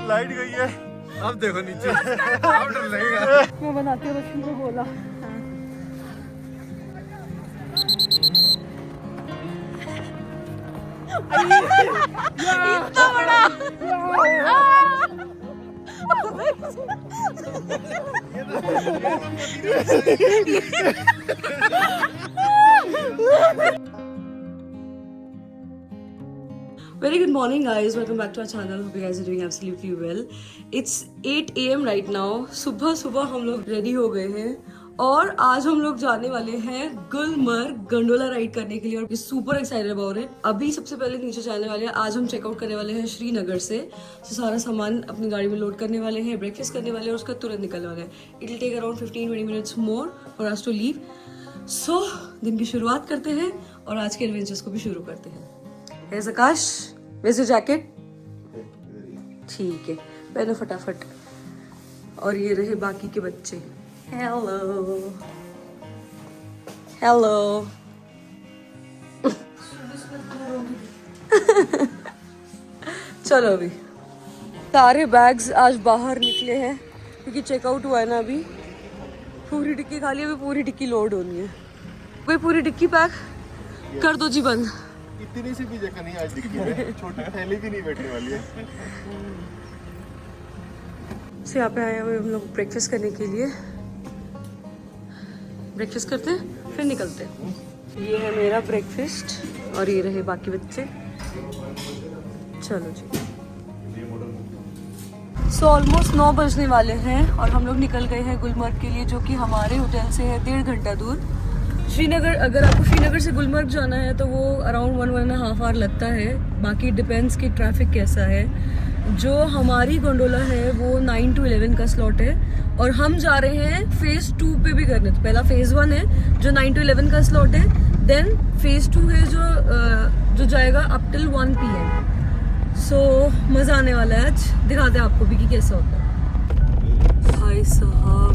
Light गई है। अब देखो नीचे अब डर लगेगा। मैं बनाती हूँ बच्चों को बोला। इतना बड़ा Very good morning guys, welcome back to our channel. Hope you guys are doing absolutely well. It's 8 AM right now. सुबह हम लोग रेडी हो गए हैं और आज हम लोग जाने वाले हैं गुलमर्ग गंडोला राइड करने के लिए और सुपर एक्साइटेड अबाउट इट। अभी सबसे पहले नीचे जाने वाले हैं। आज हम चेकआउट करने वाले हैं श्रीनगर से। तो सारा सामान अपनी गाड़ी में लोड करने वाले हैं, ब्रेकफास्ट करने वाले हैं और उसका तुरंत निकलने वाले हैं। It will take around 15-20 minutes more for us to leave. So दिन की शुरुआत करते हैं और आज के एडवेंचर्स को भी शुरू करते हैं। Here's Akash, where's your jacket? ठीक है, पहनो फटाफट। और ये रहे बाकी के बच्चे। हेलो हेलो चलो अभी सारे बैग्स आज बाहर निकले हैं क्योंकि चेकआउट हुआ है ना। अभी पूरी डिक्की खाली, अभी पूरी डिक्की लोड होनी है। कोई पूरी डिक्की पैक कर दो जी बंद। इतनी सी भी जगह नहीं आज डिक्की में, छोटी थैली भी नहीं बैठने वाली है। से यहाँ पे आए हुए हम लोग ब्रेकफास्ट करने के लिए। ब्रेकफास्ट करते हैं फिर निकलते हैं। ये है मेरा ब्रेकफास्ट और ये रहे बाकी बच्चे। चलो जी। सो ऑलमोस्ट 9 बजने वाले हैं और हम लोग निकल गए हैं गुलमर्ग के लिए, जो कि हमारे होटल से है 1.5 घंटा दूर। श्रीनगर, अगर आपको श्रीनगर से गुलमर्ग जाना है तो वो अराउंड 1-1.5 आवर लगता है। बाकी डिपेंड्स कि ट्रैफिक कैसा है। जो हमारी गोंडोला है वो 9 to 11 का स्लॉट है और हम जा रहे हैं फेज 2 पे भी करने। तो पहला फेज 1 है जो 9 to 11 का स्लॉट है, देन फेज 2 है जो जाएगा अप टिल 1 PM। सो मज़ा आने वाला है। आज दिखाते हैं आपको भी कि कैसा होता है। भाई साहब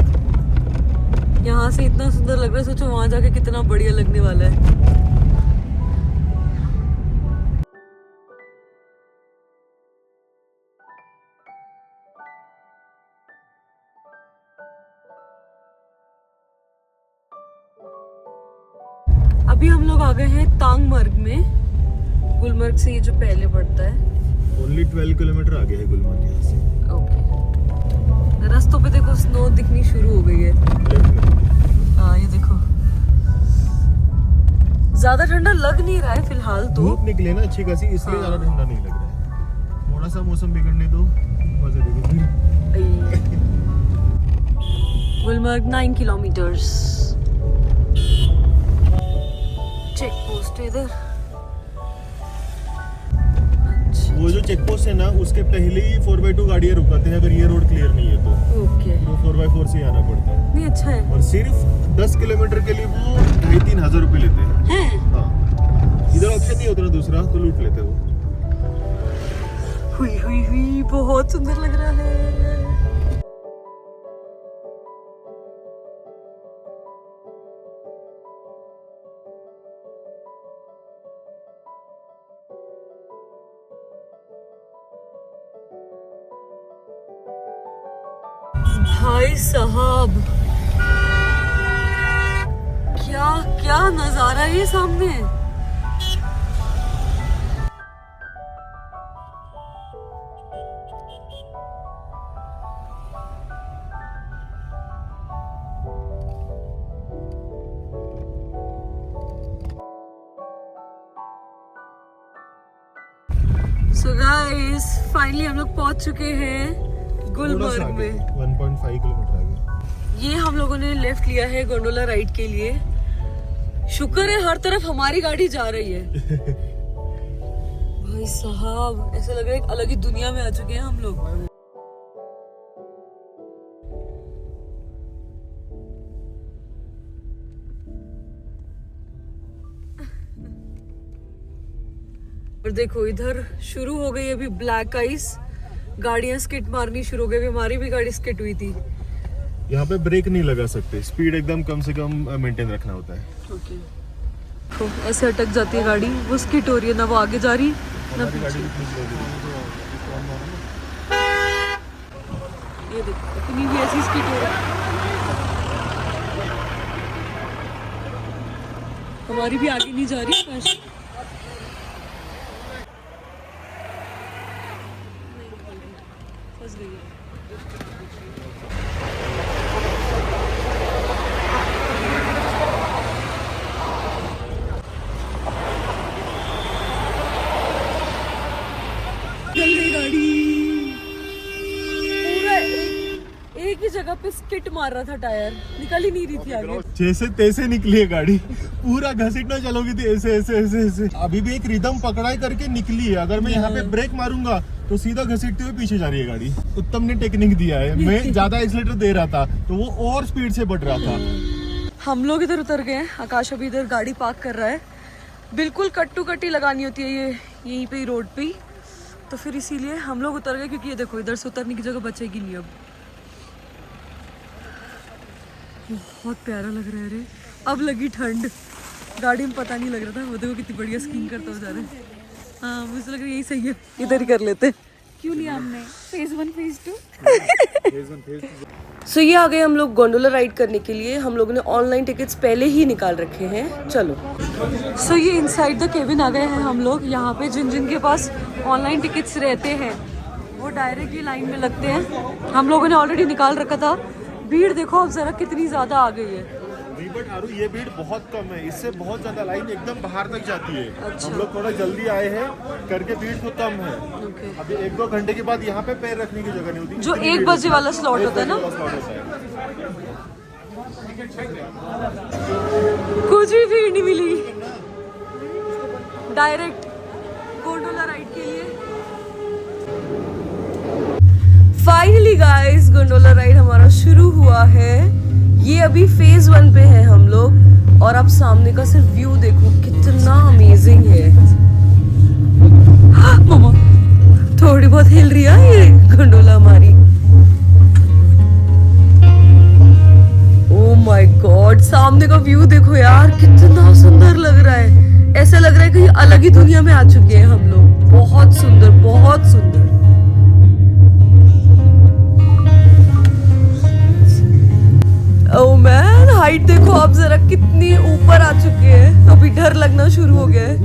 यहाँ से इतना सुंदर लग रहा है, सोचो वहां जाके कितना बढ़िया लगने वाला है। अभी हम लोग आ गए हैं तांगमर्ग में। गुलमर्ग से ये जो पहले पड़ता है, ओनली 12 किलोमीटर आगे है गुलमर्ग यहाँ से। ओके। रास्तों पे देखो स्नो दिखनी शुरू हो गई है। हाँ ये देखो, ज्यादा ठंडा लग नहीं रहा है फिलहाल तो। धूप निकले ना अच्छी खासी, इसलिए ज्यादा ठंडा नहीं लग रहा है। थोड़ा सा मौसम बिगड़ने दो, मजे देखो फिर। गुलमर्ग 9 किलोमीटर्स। चेक पोस्ट इधर। वो जो चेक पोस्ट है ना, उसके पहले ही 4x2 गाड़ियाँ रुकाते हैं अगर ये रोड क्लियर नहीं है तो। ओके। तो 4x4 से आना पड़ता है। नहीं अच्छा है। और सिर्फ 10 किलोमीटर के लिए वो 2,500 हज़ार रुपए लेते हैं। हाँ, इधर ऑप्शन नहीं होता ना दूसरा, तो लूट लेते हैं वो। हुई बहुत सुंदर लग रहा है। भाई साहब क्या क्या नजारा है ये सामने। सो गाइस फाइनली हम लोग पहुंच चुके हैं गुलमर्ग में। 1.5 किलोमीटर आगे। ये हम लोगों ने लेफ्ट लिया है गोंडोला राइड के लिए। शुक्र है हर तरफ हमारी गाड़ी जा रही है। भाई साहब ऐसा लग रहा है एक अलग ही दुनिया में आ चुके हैं हम लोग। और देखो इधर शुरू हो गई अभी ब्लैक आइस। गाड़ियां स्किट मारनी शुरू हो गई। हमारी भी गाड़ी स्किट हुई थी। यहाँ पे ब्रेक नहीं लगा सकते, स्पीड एकदम कम से कम मेंटेन रखना होता है। ओके। तो ऐसे अटक जाती है गाड़ी, वो स्किट हो रही है ना, वो आगे जा रही हमारी गाड़ी कितनी स्लो है। ये देखो इतनी भी ऐसी स्पीड हो रहा है। हमारी भी आगे नहीं जा रही है। फंस गई है। चल गई गाड़ी। पूरा एक ही जगह पे स्किट मार रहा था टायर, निकल ही नहीं रही थी आगे। जैसे तैसे निकली है गाड़ी, पूरा घसीटना चलोगी थी ऐसे ऐसे ऐसे ऐसे। अभी भी एक रिदम पकड़ाई करके निकली है। अगर मैं यहाँ पे ब्रेक मारूंगा तो सीधा घसीटते हुए पीछे जा रही है गाड़ी। उत्तम ने टेक्निक दिया है, मैं ज्यादा एक्सीलरेटर दे रहा था तो वो और स्पीड से बढ़ रहा था। हम लोग इधर उतर गए हैं। आकाश अभी इधर गाड़ी पार्क कर रहा है। बिल्कुल कट टू कट ही लगानी होती है ये यहीं पे ही रोड पे ही। तो फिर इसीलिए हम लोग उतर गए, क्योंकि ये देखो इधर से उतरने की जगह बचेगी नहीं अब। बहुत प्यारा लग रहा है रे। अब लगी ठंड, गाड़ी में पता नहीं लग रहा था। वो देखो कितनी बढ़िया स्कीइंग करता हुआ जा रहा है। हाँ मुझे लग रहा है यही सही है, इधर ही कर लेते। क्यों लिया हमने फेज 1 फेज 2? सो ये आ गए हम लोग गोंडोला राइड करने के लिए। हम लोगों ने ऑनलाइन टिकट्स पहले ही निकाल रखे हैं। चलो सो ये इनसाइड द केबिन आ गए हैं हम लोग। यहाँ पे जिन जिन के पास ऑनलाइन टिकट्स रहते हैं वो डायरेक्ट ही लाइन में लगते हैं। हम लोगों ने ऑलरेडी निकाल रखा था। भीड़ देखो अब जरा कितनी ज्यादा आ गई है। नहीं बट आरू ये भीड़ बहुत कम है, इससे बहुत ज्यादा लाइन एकदम बाहर तक जाती है। अच्छा। हम लोग थोड़ा जल्दी आए हैं करके भीड़ तो कम है। Okay. अभी 1-2 घंटे के बाद यहाँ पे पैर रखने की जगह नहीं होती। जो इतनी 1 भीड़ बजे होती वाला स्लॉट होता है ना, 1 बजे वाला slot होता है। कुछ भी भीड़ नहीं मिली। डायरेक्ट गोंडोला राइड के लिए। फाइनली गाइस गोंडोला राइड हमारा शुरू हुआ है। ये अभी फेज 1 पे है हम लोग। और अब सामने का सिर्फ व्यू देखो कितना अमेजिंग है। मामा थोड़ी बहुत हिल रही है ये गोंडोला हमारी। ओह माय गॉड, सामने का व्यू देखो यार कितना सुंदर लग रहा है। ऐसा लग रहा है कि अलग ही दुनिया में आ चुके हैं हम लोग। बहुत सुंदर, बहुत सुंदर। ओह मैन, हाइट देखो आप जरा कितनी ऊपर आ चुके हैं। अभी डर लगना शुरू हो गया है।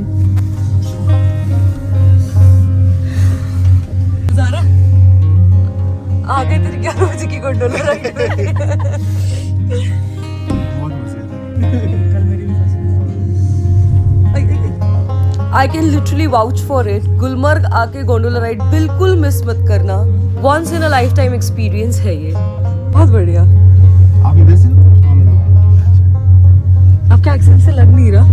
ज़ारा आगे तेरी 11 बजे की गोंडोला राइड बहुत मजे आते हैं। I can literally vouch for it. Gulmarg आके गोंडोला राइड बिल्कुल मिस मत करना। Once in a lifetime experience है ये। बहुत बढ़िया। आप इधर से आपके एक्सेंट से लग नहीं रहा।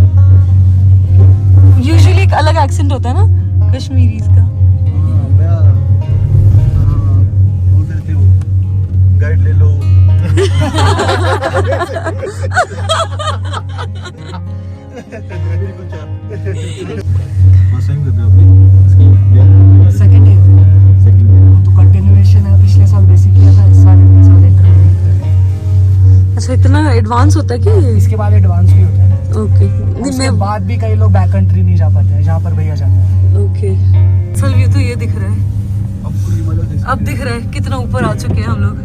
यूजुअली एक अलग एक्सेंट होता है ना कश्मीरी का। बोलते रहते हो गाइड ले लो। सेकंड है तो कंटिन्यूएशन है। पिछले साल बेसिक किया था, इस साल इंटरमीडिएट कर रहे हैं। अच्छा इतना एडवांस होता है कि इसके बाद एडवांस भी होता है। ओके नहीं उसके मैं बाद भी कई लोग बैक कंट्री नहीं जा पाते हैं, जहाँ पर भैया जाते हैं। ओके असल व्यू तो ये दिख रहा है। अब दिख रहा है कितना ऊपर आ चुके हैं हम लोग।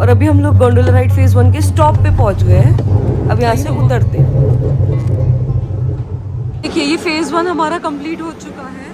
और अभी हम लोग गोंडोला राइड फेज 1 के स्टॉप पे पहुंच गए हैं। अब यहाँ से उतरते हैं। देखिए ये फेज 1 हमारा कंप्लीट हो चुका है।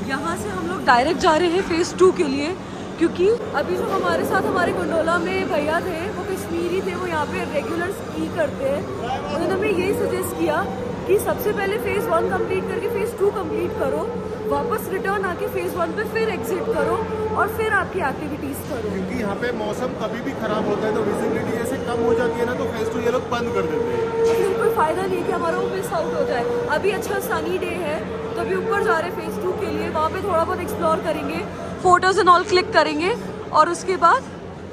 यहाँ से हम लोग डायरेक्ट जा रहे हैं फेज 2 के लिए, क्योंकि अभी जो हमारे साथ हमारे गोंडोला में भैया थे वो कश्मीरी थे, वो यहाँ पे रेगुलर स्की करते हैं। उन्होंने हमें यही सजेस्ट किया कि सबसे पहले फेज 1 कंप्लीट करके फेज 2 कंप्लीट करो, वापस रिटर्न आके फेज 1 पे फिर एग्जिट करो और फिर आपकी एक्टिविटीज करो। क्योंकि यहाँ पे मौसम कभी भी खराब होता है तो विजिबिलिटी ऐसे कम हो जाती है ना, तो फेज 2 ये लोग बंद कर देते हैं। फिर कोई फायदा नहीं है कि हमारा वो मिस आउट हो जाए। अभी अच्छा सनी डे है तो अभी ऊपर जा रहे हैं फेज 2 के लिए। वहाँ पे थोड़ा बहुत एक्सप्लोर करेंगे, फोटोज एंड ऑल क्लिक करेंगे और उसके बाद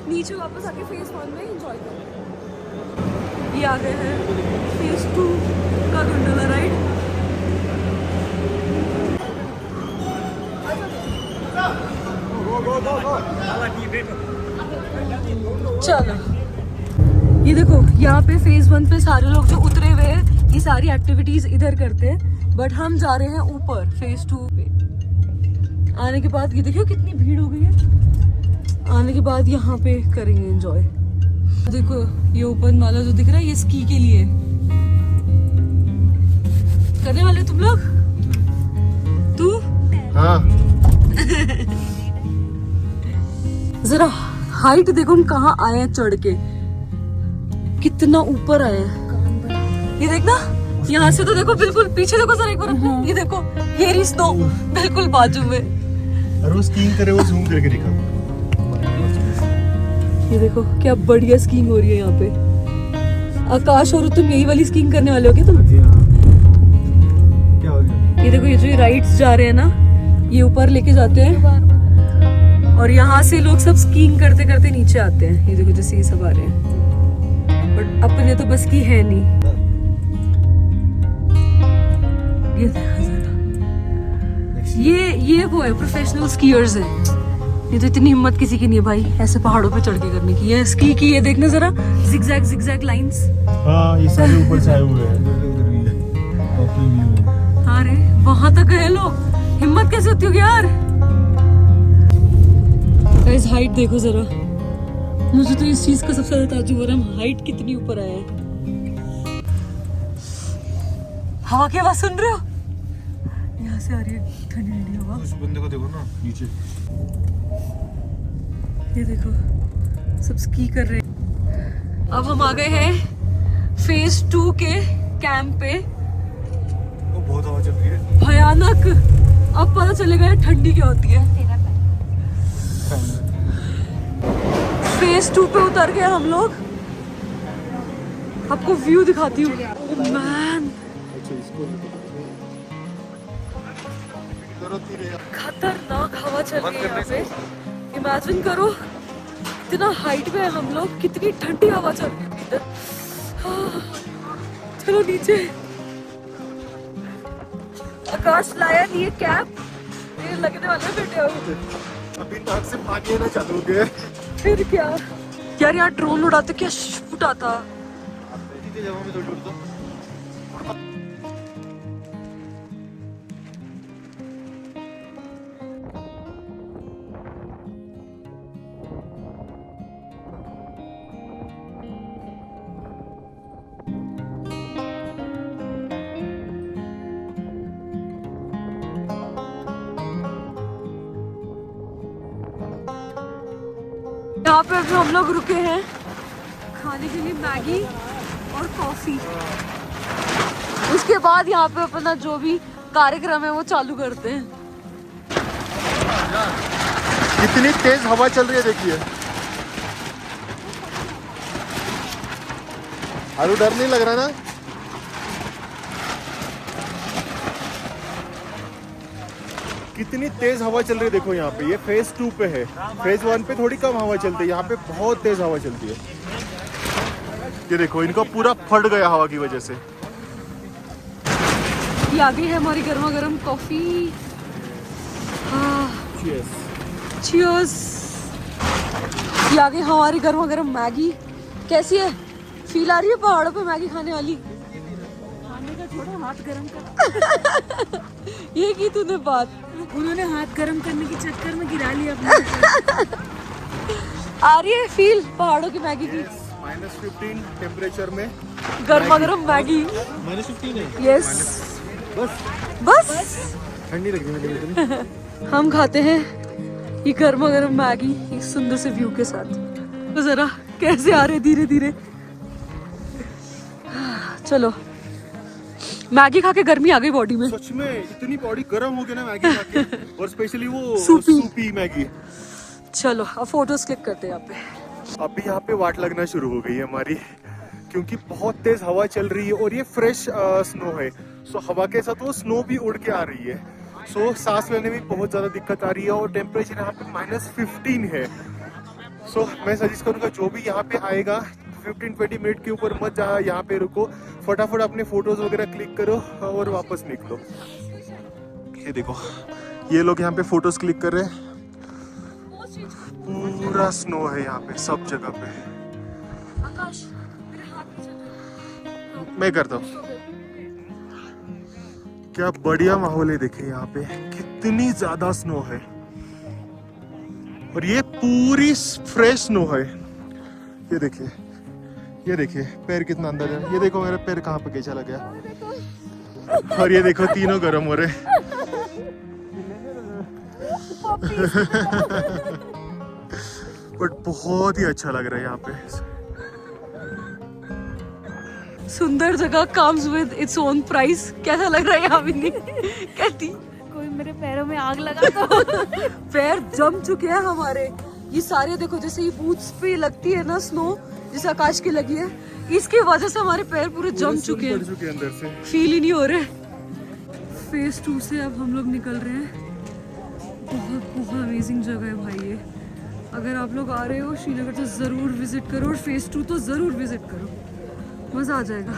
नीचे वापस आके फेज 1 में एंजॉय करेंगे। ये आ गए हैं फेज 2 का गोंडोला राइड। चलो ये देखो यहाँ पे फेज 1 पे सारे लोग जो उतरे हुए हैं ये सारी एक्टिविटीज इधर करते हैं, बट हम जा रहे हैं ऊपर फेज 2 पे। आने के बाद ये देखो कितनी भीड़ हो गई है। आने के बाद यहाँ पे करेंगे एंजॉय। देखो ये ओपन वाला जो दिख रहा है ये स्की के लिए। करने वाले तुम लोग? तू? हाँ। जरा हाइट देखो हम कहाँ आए हैं चढ़ के, कितना ऊपर आए हैं। ये देखना यहाँ से तो देखो बिल्कुल पीछे देखो जरा एक बार, ये देखो ये रही स्नो बिल्कुल बाजू में। और वो स्कीइंग करे वो जूम करके दिखा। ये देखो क्या बढ़िया स्कीइंग हो रही है यहाँ पे। आकाश और तुम यही वाली स्कीइंग करने वाले हो क्या तुम? क्या हो गया? ये देखो ये जो राइड्स जा रहे हैं ना ये ऊपर लेके जाते हैं और यहाँ से लोग सब स्कीइंग करते करते नीचे आते हैं। ये देखो जैसे ये सब आ रहे हैं, बट अपने तो बस की है नहीं। ये देखो जरा, ये वो है प्रोफेशनल स्कीयर्स हैं। ये तो इतनी हिम्मत किसी की नहीं है भाई ऐसे पहाड़ों पे चढ़ के करने की। ये स्की की ये देखना जरा, जिगजैग लाइंस। हाँ ये सारे ऊपर से आए हुए हैं। हाँ रे वहां तक गए लोग, हिम्मत कैसे होती होगी यार। गाइस हाइट देखो जरा, मुझे तो इस चीज का सबसे ज्यादा ताज्जुब हो रहा है, हम हाइट कितनी ऊपर आए हैं। हवा की आवाज सुन रहे हो? यहाँ से आ रही है ठंडी ठंडी हवा। उस बंदे को देखो ना नीचे, ये देखो सब स्की कर रहे हैं। अब हम आ गए हैं फेज 2 के कैंप पे। वो बहुत हवा चल रही है, भयानक। अब पता चलेगा ठंडी क्या होती है। फेज 2 पे उतर गए हम लोग। आपको व्यू दिखाती हूँ। मैन खतरनाक हवा चल रही है यहाँ पे। इमेजिन करो इतना हाइट पे है हम लोग, कितनी ठंडी हवा चल रही है इधर। चलो नीचे। आकाश लाया नहीं है कैप, ये लगने वाला है बेटे। अभी नाक से पानी आना चालू हो गया। फिर क्या यार, यहाँ ड्रोन उड़ाते क्या शूट आता। यहाँ पे अभी हम लोग रुके हैं खाने के लिए मैगी और कॉफी। उसके बाद यहाँ पे अपना जो भी कार्यक्रम है वो चालू करते हैं। कितनी तेज हवा चल रही है देखिए। आलू डर नहीं लग रहा ना? कितनी तेज हवा चल रही है देखो यहाँ पे। ये फेज 2 पे है, फेज 1 पे थोड़ी कम हवा चलती है, यहाँ पे बहुत तेज हवा चलती है। ये देखो इनको पूरा फट गया हवा की वजह से। ये आगे है हमारी गर्मा गर्म कॉफी। चीयर्स। ये आगे हमारी गर्मा गर्म मैगी। कैसी है? फील आ रही है पहाड़ों पे मैगी खाने वाली? खाने का थोड़ा हाथ गर्म कर। ये की तूने बात, उन्होंने हाथ गर्म करने के चक्कर में गिरा लिया अपना। आ रही है फील पहाड़ों की मैगी की? -15 टेम्परेचर में गर्मा गर्म मैगी। -15 है। यस बस ठंडी लग रही है मुझे। हम खाते हैं ये गर्मा गर्म मैगी इस सुंदर से व्यू के साथ। तो जरा कैसे आ रहे धीरे धीरे। चलो मैगी खा के गर्मी आ गई बॉडी में। सच में इतनी बॉडी गर्म हो गई ना मैगी खा के, और स्पेशली वो सूपी। सूपी मैगी। चलो अब फोटोज क्लिक करते हैं यहाँ पे। अभी यहाँ पे वाट लगना शुरू हो गई है हमारी, क्योंकि बहुत तेज हवा चल रही है और ये फ्रेश स्नो है। सो हवा के साथ वो स्नो भी उड़ के आ रही है। सो सांस लेने में बहुत ज़्यादा दिक्कत आ रही है और टेम्परेचर यहाँ पे -15 है। सो मैं सजेस्ट करूँगा जो भी यहाँ पे आएगा 15-20 मिनट के ऊपर मत जा, यहाँ पे रुको, फटाफट अपने फोटोज वगैरह क्लिक करो और वापस निकलो। ये देखो ये लोग यहाँ पे फोटोज क्लिक कर रहे हैं। पूरा स्नो है यहाँ पे सब जगह पे। आकाश मेरे हाथ में चल। मैं करता हूँ। क्या बढ़िया माहौल है, देखिए यहाँ पे कितनी ज्यादा स्नो है और ये पूरी फ्रेश स्नो है। ये देखिए पैर कितना अंदर है। ये देखो मेरा पैर कहाँ पे कैसा लग गया। और ये देखो तीनों गर्म हो रहे। बट बहुत ही अच्छा लग रहा है यहाँ पे। सुंदर जगह comes with its own price। कैसा लग रहा है यहाँ भी नहीं कहती कोई मेरे पैरों में आग लगा तो पैर जम चुके हैं हमारे। ये सारे देखो जैसे ये बूट्स पे लगती है ना स्नो, जैसे आकाश की लगी है, इसकी वजह से हमारे पैर पूरे जम चुके हैं, अंदर से फील ही नहीं हो रहे। फेज 2 से अब हम लोग निकल रहे हैं। बहुत अमेजिंग जगह है भाई ये। अगर आप लोग आ रहे हो श्रीनगर तो ज़रूर विजिट करो और फेज 2 तो ज़रूर विजिट करो, मज़ा आ जाएगा।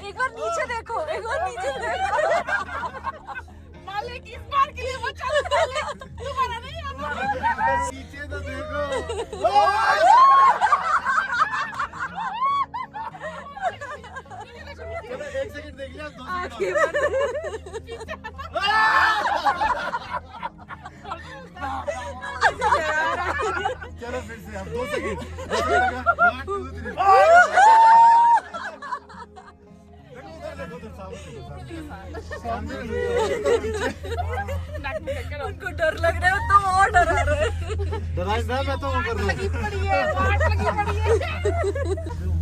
एक बार नीचे देखो, एक बार नीचे देखो। मालिक इस बार के लिए बचा लो, तुम्हारा नहीं आता। नीचे तो देखो। चलो 1 सेकंड देख लिया, 2 सेकंड। चलो फिर से आप 2 सेकंड। 1 2 3। उनको डर लग रहा है तो और डरा रहे हैं। मैं तो वो कर रहा हूँ। पड़ी है, वाट लगी पड़ी है।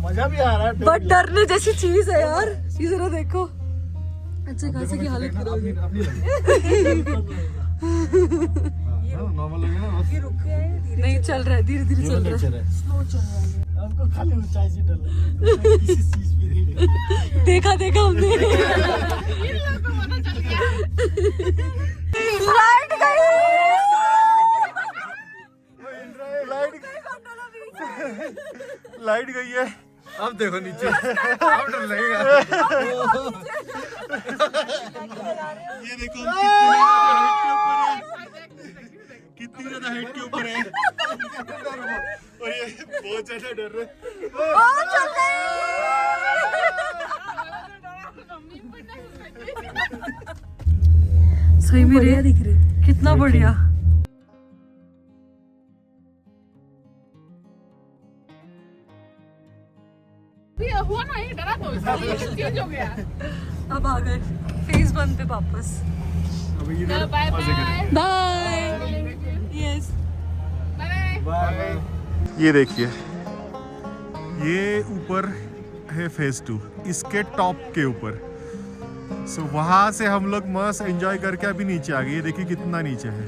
मजा भी आ रहा है। बट डरने जैसी चीज है यार, ये जरा देखो। अच्छे खासे की हालत खराब है। नॉर्मल लगे ना बस। नहीं चल रहा है, धीरे धीरे चल रहा है। आपको खाली ऊंचाई से डर लगता है, किसी चीज पे नहीं। देखा हमने। इन लोगों को पता चल गया। लाइट गई। लाइट गई है। अब देखो नीचे। अब डर लगेगा। ये देखो कितनी ज्यादा हाइट के ऊपर है और ये बहुत ज्यादा डर रहे। सही में बढ़िया दिख रहे, कितना बढ़िया। ये हुआ ना, ये डरा तो इसलिए चेंज हो गया। अब आ गए फेज 1 पे वापस। चलो bye bye bye. Yes bye. ये देखिए, ये ऊपर है फेज 2, इसके टॉप के ऊपर। सो वहाँ से हम लोग मस्त एंजॉय करके अभी नीचे आ गए। ये देखिए कितना नीचे है।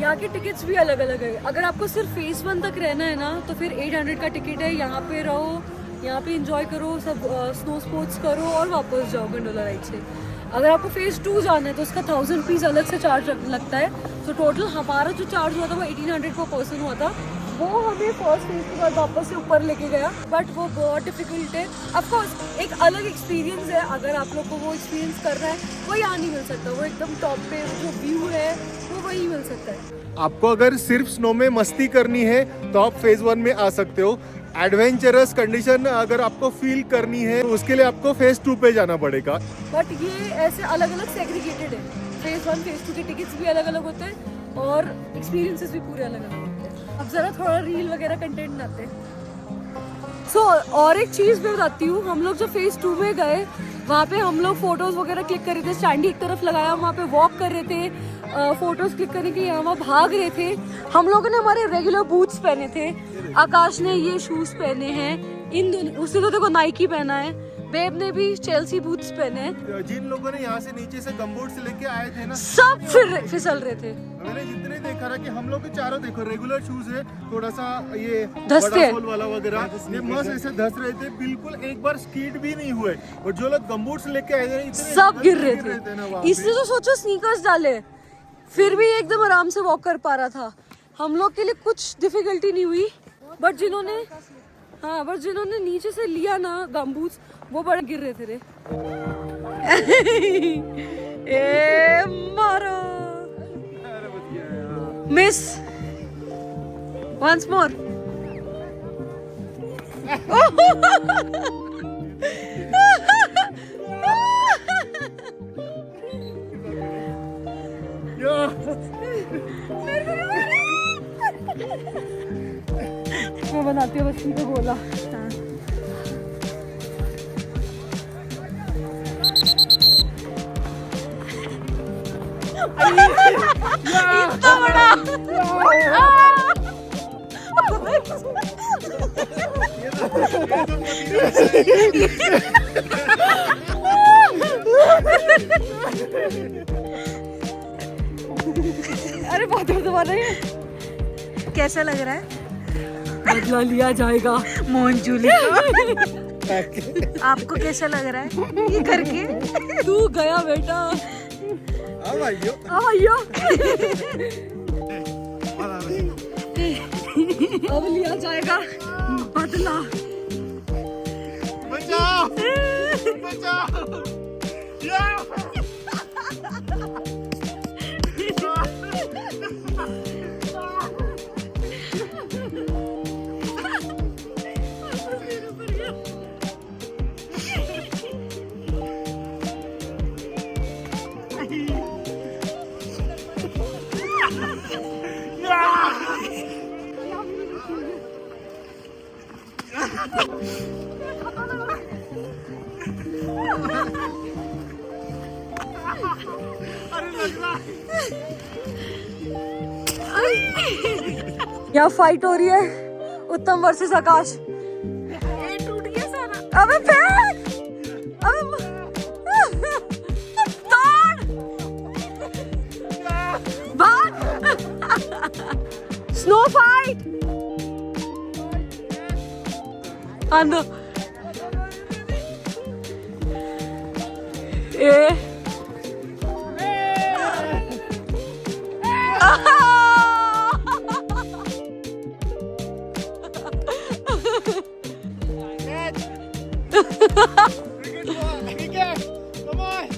यहाँ की टिकट्स भी अलग अलग है। अगर आपको सिर्फ फेज 1 तक रहना है ना तो फिर 800 का टिकट है। यहाँ पे रहो, यहाँ पे एंजॉय करो, सब स्नो स्पोर्ट्स करो और वापस जाओ गंडोला राइड से। अगर आपको फेज 2 जाना है तो उसका 1000 रुपीज़ अलग से चार्ज लगता है। तो टोटल हमारा जो चार्ज हुआ था वो 1800 पर पर्सन हुआ था। वो हमें फर्स्ट फेज के बाद वापस से ऊपर लेके गया, बट वो बहुत डिफिकल्ट है। ऑफकोर्स एक अलग एक्सपीरियंस है। अगर आप लोग को वो एक्सपीरियंस करना है वो यहाँ नहीं मिल सकता। वो एकदम टॉप पे जो व्यू है वो वही मिल सकता है। आपको अगर सिर्फ स्नो में मस्ती करनी है तो आप फेज 1 में आ सकते हो। एडवेंचरस कंडीशन अगर आपको फील करनी है तो उसके लिए आपको फेज 2 पे जाना पड़ेगा। बट ये ऐसे अलग अलग सेग्रीगेटेड है। फेज 1 फेज 2 के टिकट्स भी अलग अलग होते हैं और एक्सपीरियंसेस भी पूरे अलग अलग होते हैं। अब जरा थोड़ा रील वगैरह कंटेंट बनाते हैं। सो और एक चीज़ मैं बताती हूँ, हम लोग जब फेज 2 में गए वहाँ पे हम लोग फोटोज वगैरह क्लिक कर रहे थे। स्टैंडी एक तरफ लगाया, वहाँ पे वॉक कर रहे थे, फोटोज क्लिक करने के यहाँ वहाँ भाग रहे थे। हम लोगों ने हमारे रेगुलर बूट्स पहने थे, आकाश ने ये शूज पहने हैं, इन दोनों, उसने तो देखो नाइकी पहना है, बेब ने भी चेल्सी बूट्स पहने हैं। जिन लोगों ने यहाँ से नीचे से गमबूट से लेके आए थे ना, सब फिर फिसल रहे थे। मैंने जितने देखा ना कि हम लोग के चारों देखो रेगुलर शूज है, थोड़ा सा ये धंसते बड़ा हैं। सोल वाला वगैरह, ये मस्त ऐसे धस रहे थे, बिल्कुल एक बार स्कीड भी नहीं हुए। और जो लोग गमबूट से लेके आए थे इतने सब गिर रहे थे ना थे। वहाँ पे। इसलिए तो सोचो स्नीकर्स डाले, फिर भी एकदम आराम से वॉक कर पा रहा था। हम लोग के लिए कुछ डिफिकल्टी नहीं हुई, बट जिन्होंने नीचे से लिया ना गमबूट्स, वो बड़े गिर रहे थे रे। ए मारो। Miss once more. मैं बनाती हूँ बच्ची को बोला। इतना बड़ा। अरे बहुत दबा रही है। कैसा लग रहा है? बदला लिया जाएगा मोहन जूली। आपको कैसा लग रहा है ये करके? तू गया बेटा। आइयो। अब लिया जाएगा बदला। बचाओ बचाओ। यहाँ फाइट हो रही है उत्तम वर्सेस आकाश। टूट गया सारा। अबे फेंक। अबे तोड़। भाग। Snow fight. आंदो। ए Come on.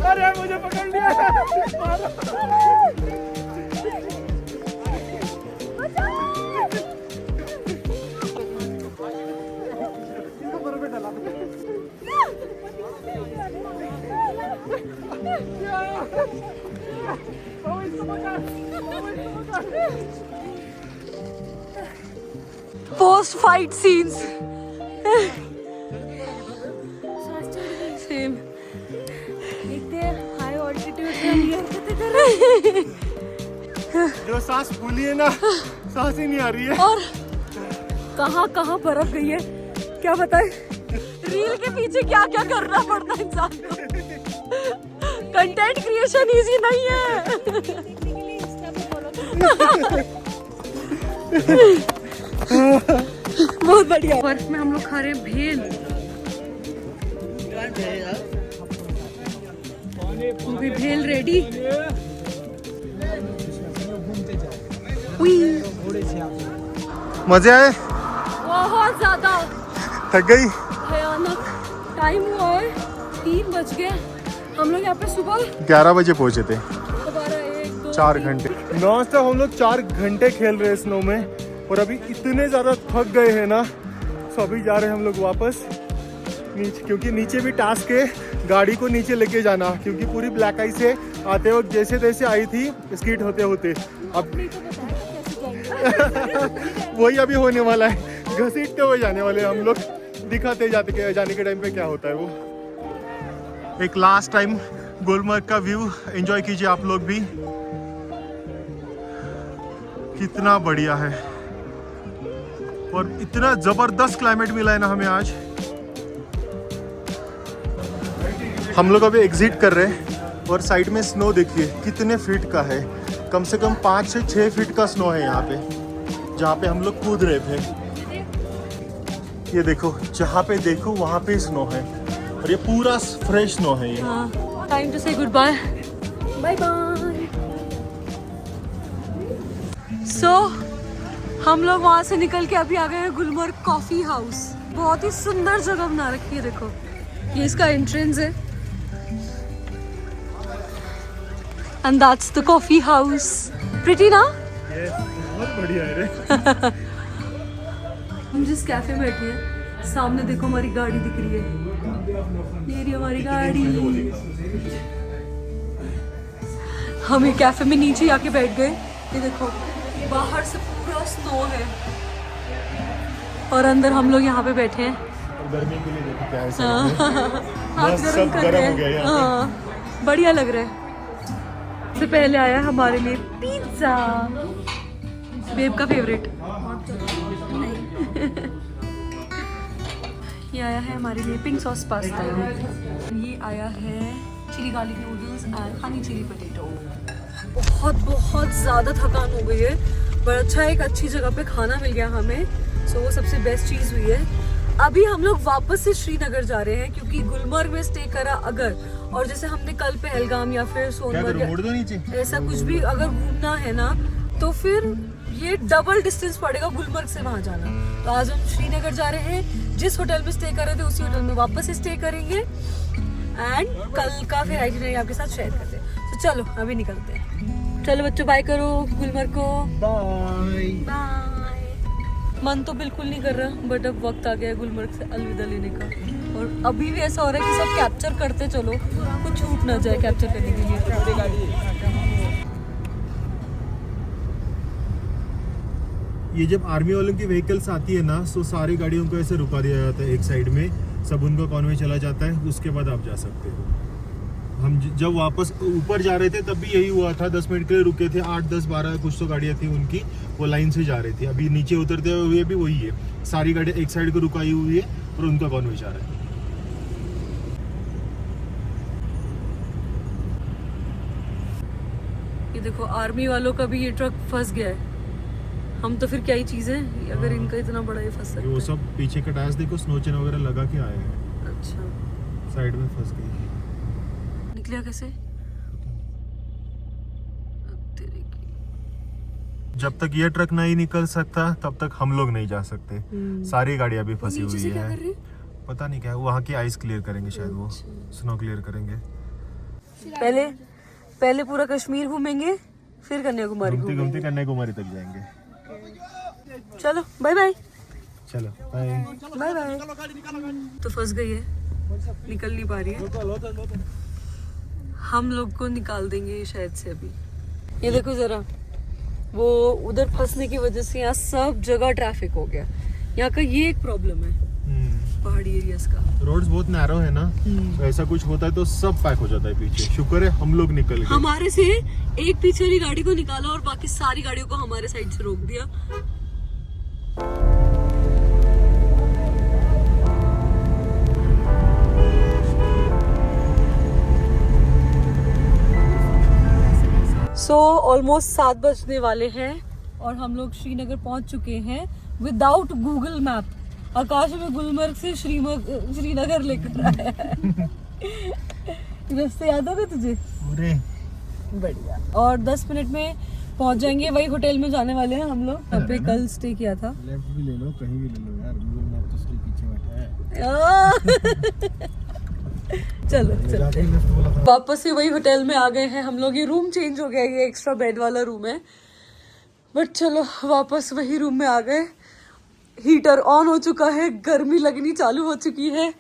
अरे मुझे पकड़ लिया। Post fight scenes same. High altitude कर रहे। जो सांस फूली है ना, सांस ही नहीं आ रही है। और कहाँ कहाँ बर्फ गई है क्या बताए। रील के पीछे क्या क्या करना पड़ता है इंसान को। कंटेंट क्रिएशन इजी नहीं है। बहुत बढ़िया। बर्फ में हम लोग खा रहे हैं भेल। हो गई भेल रेडी। मजे आए? बहुत ज्यादा। थक गई? भयानक। टाइम हुआ है 3 बज गए। हम लोग यहाँ पे सुबह 11 बजे पहुंचे थे। दोबारा 4 घंटे नॉन स्टॉप हम लोग 4 घंटे खेल रहे हैं स्नो में। और अभी इतने ज़्यादा थक गए हैं ना, तो अभी जा रहे हैं हम लोग वापस नीचे, क्योंकि नीचे भी टास्क है गाड़ी को नीचे लेके जाना, क्योंकि पूरी ब्लैक आई से आते वक्त जैसे तैसे आई थी स्कीट होते होते। अब वही अभी होने वाला है, घसीटते हुए जाने वाले हम लोग। दिखाते जाने के टाइम पे क्या होता है वो। एक लास्ट टाइम गुलमर्ग का व्यू एंजॉय कीजिए आप लोग भी। कितना बढ़िया है और इतना जबरदस्त क्लाइमेट मिला है ना हमें आज। हम लोग अभी एग्जिट कर रहे हैं और साइड में स्नो देखिए कितने फीट का है। कम से कम 5 से 6 फीट का स्नो है यहाँ पे। जहाँ पे हम लोग कूद रहे थे। ये देखो, जहाँ पे देखो वहाँ पे स्नो है और ये पूरा फ्रेश स्नो है ये। हाँ, time to say goodbye. Bye bye. So हम लोग वहाँ से निकल के अभी आ गए हैं गुलमर्ग कॉफी हाउस। बहुत ही सुंदर जगह बना रखी है, देखो ये इसका एंट्रेंस है। And that's the coffee house. Pretty ना? बहुत बढ़िया है रे। हम जिस कैफे में बैठे हैं, सामने देखो हमारी गाड़ी दिख रही है। ये रही हमारी गाड़ी। हम ये कैफे में नीचे आके बैठ गए। ये देखो बाहर से पूरा स्नो है और अंदर हम लोग यहाँ पे बैठे हैं। गर्मी के लिए देखो क्या है, हाथ बस गरम सब कर गरम रहे हो गया हैं। यहाँ पे। हाँ, बढ़िया लग रहा है। सबसे पहले आया हमारे लिए पिज्जा, बेब का फेवरेट। ये आया है हमारे लिए पिंक सॉस पास्ता। ये आया है chilli garlic noodles and honey chilli potato. बहुत ज़्यादा थकान हो गई है, पर अच्छा एक अच्छी जगह पे खाना मिल गया हमें। सो वो सबसे बेस्ट चीज़ हुई है। अभी हम लोग वापस से श्रीनगर जा रहे हैं क्योंकि गुलमर्ग में स्टे करा अगर, और जैसे हमने कल पहलगाम या फिर सोनमर्ग ऐसा कुछ भी अगर घूमना है ना, तो फिर ये डबल डिस्टेंस पड़ेगा गुलमर्ग से वहाँ जाना। तो आज हम श्रीनगर जा रहे हैं। जिस होटल में स्टे कर रहे थे उसी होटल में वापस स्टे करेंगे एंड कल का फिर आइटिनरी आपके साथ शेयर करते हैं। तो चलो अभी निकलते हैं। चलो बच्चों, बाय करो गुलमर्ग को। Bye bye. मन तो बिल्कुल नहीं कर रहा, बट अब वक्त आ गया है गुलमर्ग से अलविदा लेने का। और अभी भी ऐसा हो रहा है कि सब कैप्चर करते चलो, कुछ छूट ना जाए कैप्चर करने के लिए। ये जब आर्मी वालों की व्हीकल्स आती है ना, तो सारी गाड़ियों को ऐसे रुका दिया जाता है एक साइड में, सब उनका कॉन्वे चला जाता है, उसके बाद आप जा सकते हो। हम जब वापस ऊपर जा रहे थे तब भी यही हुआ था, 10 मिनट के लिए रुके थे। 8, 10, 12 कुछ तो गाड़ियाँ थी उनकी, वो लाइन से जा रही थी। अभी नीचे उतरते हुए भी वही है, सारी गाड़ियाँ एक साइड को रुकाई हुई है और उनका कॉन्वे जा रहा है। ये देखो आर्मी वालों का भी ये ट्रक फंस गया है। हम तो फिर क्या ही चीज़ है अगर इनका इतना बड़ा ये फंस सकता वो है। सब पीछे का टायर्स देखो, स्नो चेन वगैरह लगा के आए हैं, अच्छा, साइड में फंस गई। निकलिया कैसे? तेरे की। जब तक ये ट्रक नहीं निकल सकता तब तक हम लोग नहीं जा सकते। सारी गाड़ियाँ भी फंसी नीचे से हुई क्या है। कर रही है? पता नहीं क्या है, वहाँ की आइस क्लियर करेंगे शायद, वो स्नो क्लियर करेंगे। पहले पूरा कश्मीर घूमेंगे, फिर कन्याकुमारी घूमते घूमेंगे। घूमते कन्याकुमारी तक जाएंगे। चलो बाय बाय। चलो बाय बाय बाय। तो फंस गई है, निकल नहीं पा रही है। हम लोग को निकाल देंगे शायद से अभी। ये देखो जरा, वो उधर फंसने की वजह से यहाँ सब जगह ट्रैफिक हो गया। यहाँ का ये एक प्रॉब्लम है पहाड़ी एरियाज का। रोड्स बहुत नैरो है ना, तो ऐसा कुछ होता है तो सब पैक हो जाता है पीछे। शुक्र है हम लोग निकल गए। हमारे से एक पीछे वाली गाड़ी को निकाला और बाकी सारी गाड़ियों को हमारे साइड से रोक दिया। सो ऑलमोस्ट 7 बजने वाले हैं और हम लोग श्रीनगर पहुंच चुके हैं विदाउट गूगल मैप। आकाश में गुलमर्ग से श्रीनगर लेकर आया है। रास्ते याद होगा तुझे? पूरे बढ़िया। और 10 मिनट में पहुंच जाएंगे वही होटल में जाने वाले हैं हम लोग, यहाँ पे कल स्टे किया था। लेफ्ट भी ले लो, कहीं भी ले लो यार, गूगल मैप तो उसके पीछे बैठा है। चलो चलो, वापस से वही होटल में आ गए हैं हम लोग। ये रूम चेंज हो गया, ये एक्स्ट्रा बेड वाला रूम है, बट चलो वापस वही रूम में आ गए। हीटर ऑन हो चुका है, गर्मी लगनी चालू हो चुकी है।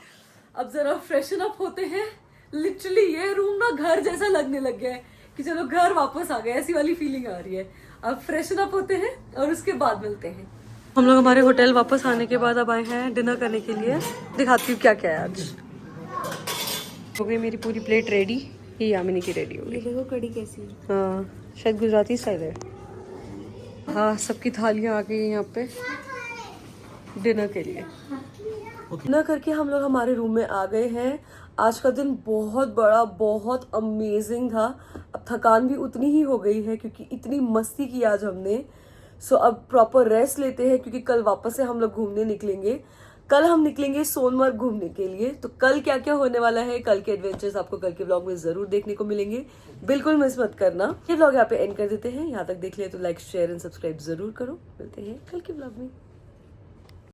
अब जरा फ्रेशन अप होते हैं। लिटरली ये रूम ना घर जैसा लगने लग गया है कि चलो घर वापस आ गए, ऐसी वाली फीलिंग आ रही है। अब फ्रेशन अप होते हैं और उसके बाद मिलते हैं। हम लोग हमारे होटल वापस आने के बाद अब आए हैं डिनर करने के लिए। दिखाती हूँ क्या क्या है आज। हो गई मेरी पूरी प्लेट रेडी। ये यामिनी की रेडी हो गई। देखो कड़ी कैसी है। हाँ, शायद गुजराती स्टाइल है। हाँ, सबकी थालियाँ आ गई यहाँ पे डिनर के लिए। डिनर करके हम लोग हमारे रूम में आ गए हैं। आज का दिन बहुत बड़ा, बहुत अमेजिंग था। अब थकान भी उतनी ही हो गई है क्योंकि इतनी मस्ती की आज हमने। सो अब प्रॉपर रेस्ट लेते हैं क्योंकि कल वापस से हम लोग घूमने निकलेंगे। कल हम निकलेंगे सोनमर्ग घूमने के लिए। तो कल क्या क्या होने वाला है, कल के एडवेंचर्स आपको कल के व्लॉग में जरूर देखने को मिलेंगे, बिल्कुल मिस मत करना। ये व्लॉग यहाँ पे एंड कर देते हैं। यहाँ तक देख लिया तो लाइक शेयर एंड सब्सक्राइब जरूर करो। मिलते हैं कल के व्लॉग में।